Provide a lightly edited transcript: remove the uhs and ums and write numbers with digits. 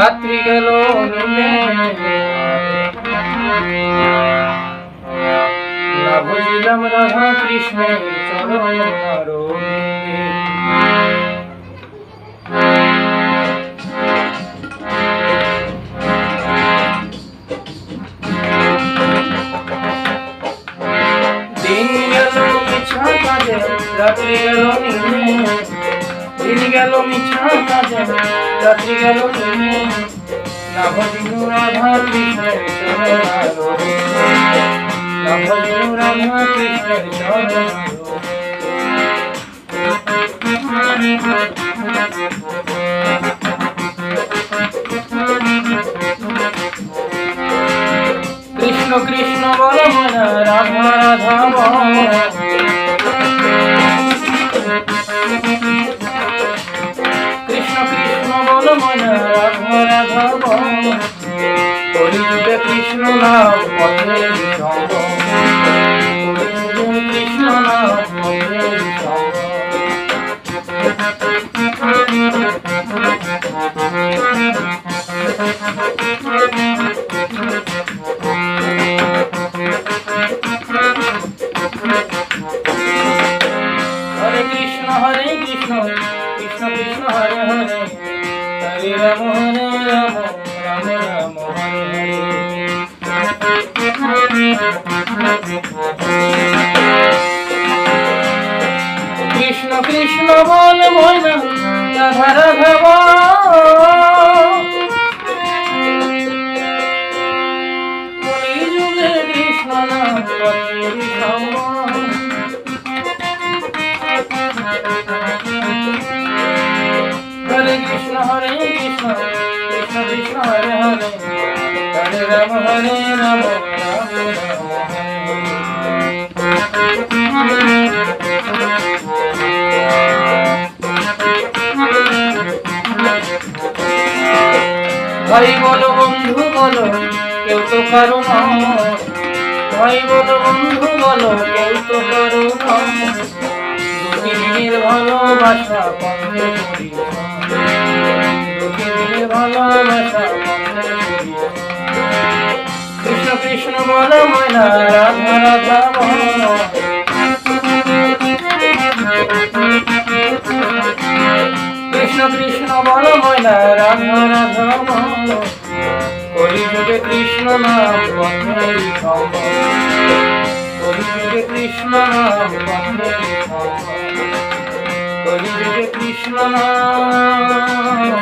রাত্রি গেল নেমে না বুঝিলাম রাধা কৃষ্ণের চরণ আরবিন্দে। দিন গেল মিছা কাজে রাত্রি গেল নেমে, দিন গেল মিছা কাজে রাত্রি গেল নেমে না ভজিনু রাধা কৃষ্ণের চরণ আরবিন্দে, না ভজিনু রাধা কৃষ্ণের চরণ কৃষ্ণ কৃষ্ণ বল মনা রাধা রাধা বল, কৃষ্ণ কৃষ্ণ বল মনা রাধা রাধা বল, কলিযুগে কৃষ্ণ নাম পথের সঙ্গ, কলিযুগে কৃষ্ণ নাম পথের সঙ্গ। হরে কৃষ্ণ কৃষ্ণ কৃষ্ণ হরে হরে, হরে রাম রাম রাম হরে হরে। কৃষ্ণ কৃষ্ণ বল মনা রাধা রাধা বল, কলিযুগে কৃষ্ণ নাম পথের সঙ্গ, হরে কৃষ্ণ কৃষ্ণ কৃষ্ণ হরে হরে, হরে রাম রাম রাম ভাই বলো বন্ধু বলো কেউ তো কারো নয়, ভাই বলো বন্ধু বলো কেউ তো কারো নয়, দুটি দিনের ভালোবাসা বন্ধে করি, দুটি দিনের ভালোবাসা বন্ধে করি। কৃষ্ণ কৃষ্ণ বলো মনা রাধা রাধা বল, কৃষ্ণ কৃষ্ণ বল মনা রাধা রাধা বল, কলিযুগে কৃষ্ণ নাম পথের সঙ্গ, কলিযুগে কৃষ্ণ নাম পথের সঙ্গ, কলিযুগে কৃষ্ণ নাম